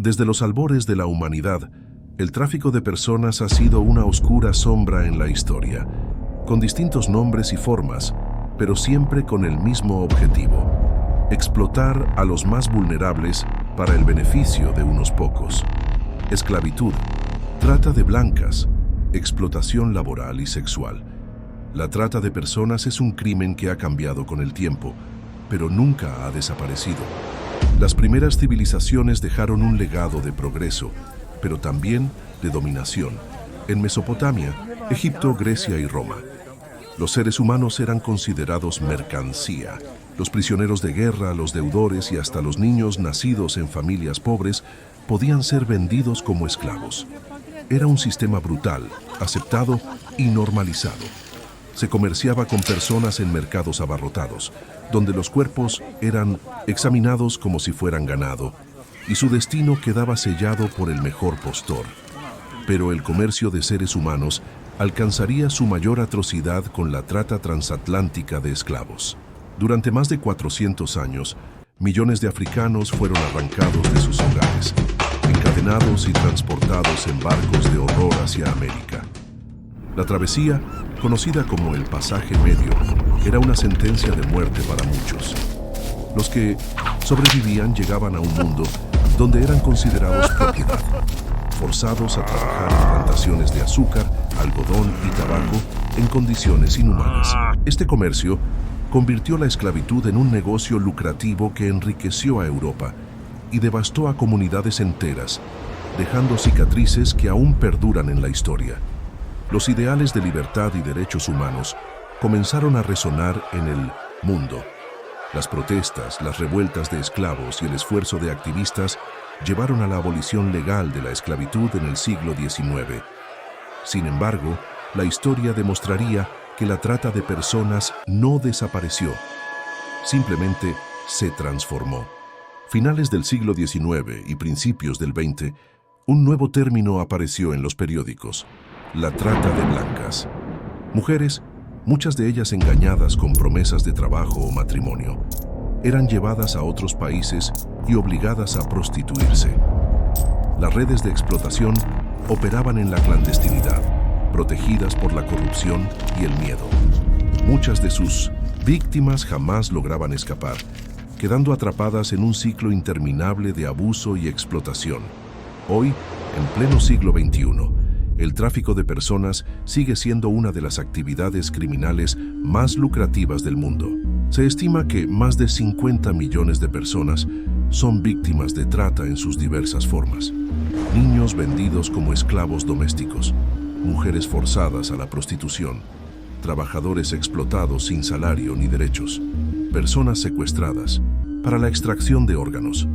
Desde los albores de la humanidad, el tráfico de personas ha sido una oscura sombra en la historia, con distintos nombres y formas, pero siempre con el mismo objetivo: explotar a los más vulnerables para el beneficio de unos pocos. Esclavitud, trata de blancas, explotación laboral y sexual. La trata de personas es un crimen que ha cambiado con el tiempo, pero nunca ha desaparecido. Las primeras civilizaciones dejaron un legado de progreso, pero también de dominación. En Mesopotamia, Egipto, Grecia y Roma, los seres humanos eran considerados mercancía. Los prisioneros de guerra, los deudores y hasta los niños nacidos en familias pobres podían ser vendidos como esclavos. Era un sistema brutal, aceptado y normalizado. Se comerciaba con personas en mercados abarrotados, donde los cuerpos eran examinados como si fueran ganado, y su destino quedaba sellado por el mejor postor. Pero el comercio de seres humanos alcanzaría su mayor atrocidad con la trata transatlántica de esclavos. Durante más de 400 años, millones de africanos fueron arrancados de sus hogares, encadenados y transportados en barcos de horror hacia América. La travesía, conocida como el pasaje medio, era una sentencia de muerte para muchos. Los que sobrevivían llegaban a un mundo donde eran considerados propiedad, forzados a trabajar en plantaciones de azúcar, algodón y tabaco en condiciones inhumanas. Este comercio convirtió la esclavitud en un negocio lucrativo que enriqueció a Europa y devastó a comunidades enteras, dejando cicatrices que aún perduran en la historia. Los ideales de libertad y derechos humanos comenzaron a resonar en el mundo. Las protestas, las revueltas de esclavos y el esfuerzo de activistas llevaron a la abolición legal de la esclavitud en el siglo XIX. Sin embargo, la historia demostraría que la trata de personas no desapareció, simplemente se transformó. Finales del siglo XIX y principios del XX, un nuevo término apareció en los periódicos: la trata de blancas. Mujeres, muchas de ellas engañadas con promesas de trabajo o matrimonio, eran llevadas a otros países y obligadas a prostituirse. Las redes de explotación operaban en la clandestinidad, protegidas por la corrupción y el miedo. Muchas de sus víctimas jamás lograban escapar, quedando atrapadas en un ciclo interminable de abuso y explotación. Hoy, en pleno siglo XXI, el tráfico de personas sigue siendo una de las actividades criminales más lucrativas del mundo. Se estima que más de 50 millones de personas son víctimas de trata en sus diversas formas. Niños vendidos como esclavos domésticos, mujeres forzadas a la prostitución, trabajadores explotados sin salario ni derechos, personas secuestradas para la extracción de órganos.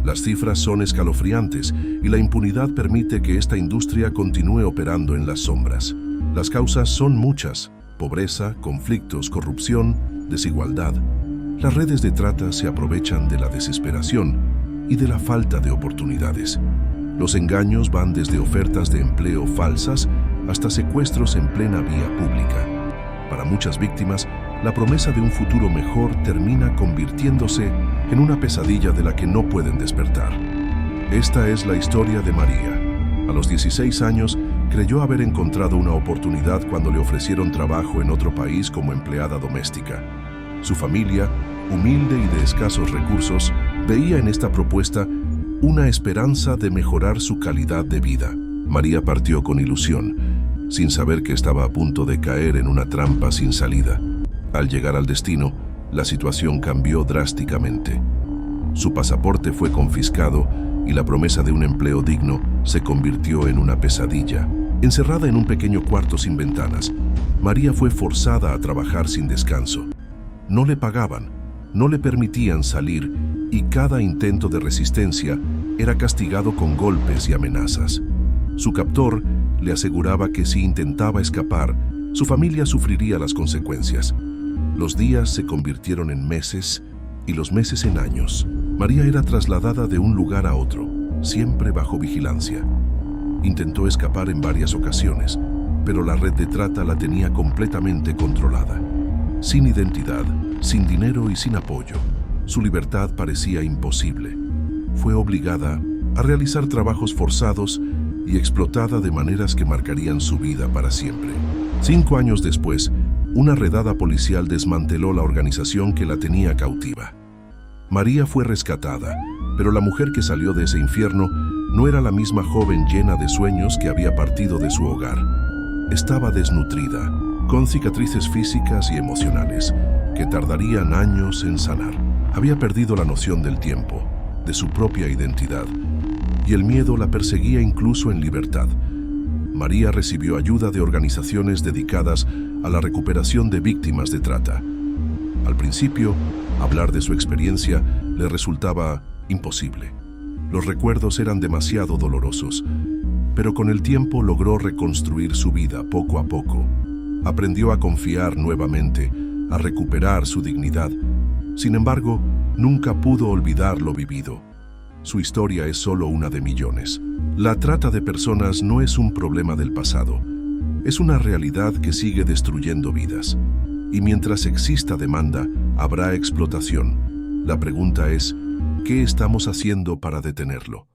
Las cifras son escalofriantes y la impunidad permite que esta industria continúe operando en las sombras. Las causas son muchas: pobreza, conflictos, corrupción, desigualdad. Las redes de trata se aprovechan de la desesperación y de la falta de oportunidades. Los engaños van desde ofertas de empleo falsas hasta secuestros en plena vía pública. Para muchas víctimas, la promesa de un futuro mejor termina convirtiéndose en una pesadilla de la que no pueden despertar. Esta es la historia de María. A los 16 años, creyó haber encontrado una oportunidad cuando le ofrecieron trabajo en otro país como empleada doméstica. Su familia, humilde y de escasos recursos, veía en esta propuesta una esperanza de mejorar su calidad de vida. María partió con ilusión, sin saber que estaba a punto de caer en una trampa sin salida. Al llegar al destino, la situación cambió drásticamente. Su pasaporte fue confiscado y la promesa de un empleo digno se convirtió en una pesadilla. Encerrada en un pequeño cuarto sin ventanas, María fue forzada a trabajar sin descanso. No le pagaban, no le permitían salir y cada intento de resistencia era castigado con golpes y amenazas. Su captor le aseguraba que si intentaba escapar, su familia sufriría las consecuencias. Los días se convirtieron en meses y los meses en años. María era trasladada de un lugar a otro, siempre bajo vigilancia. Intentó escapar en varias ocasiones, pero la red de trata la tenía completamente controlada. Sin identidad, sin dinero y sin apoyo, su libertad parecía imposible. Fue obligada a realizar trabajos forzados y explotada de maneras que marcarían su vida para siempre. 5 años después, una redada policial desmanteló la organización que la tenía cautiva. María fue rescatada, pero la mujer que salió de ese infierno no era la misma joven llena de sueños que había partido de su hogar. Estaba desnutrida, con cicatrices físicas y emocionales, que tardarían años en sanar. Había perdido la noción del tiempo, de su propia identidad, y el miedo la perseguía incluso en libertad. María recibió ayuda de organizaciones dedicadas a la recuperación de víctimas de trata. Al principio, hablar de su experiencia le resultaba imposible. Los recuerdos eran demasiado dolorosos, pero con el tiempo logró reconstruir su vida poco a poco. Aprendió a confiar nuevamente, a recuperar su dignidad. Sin embargo, nunca pudo olvidar lo vivido. Su historia es solo una de millones. La trata de personas no es un problema del pasado. Es una realidad que sigue destruyendo vidas. Y mientras exista demanda, habrá explotación. La pregunta es, ¿qué estamos haciendo para detenerlo?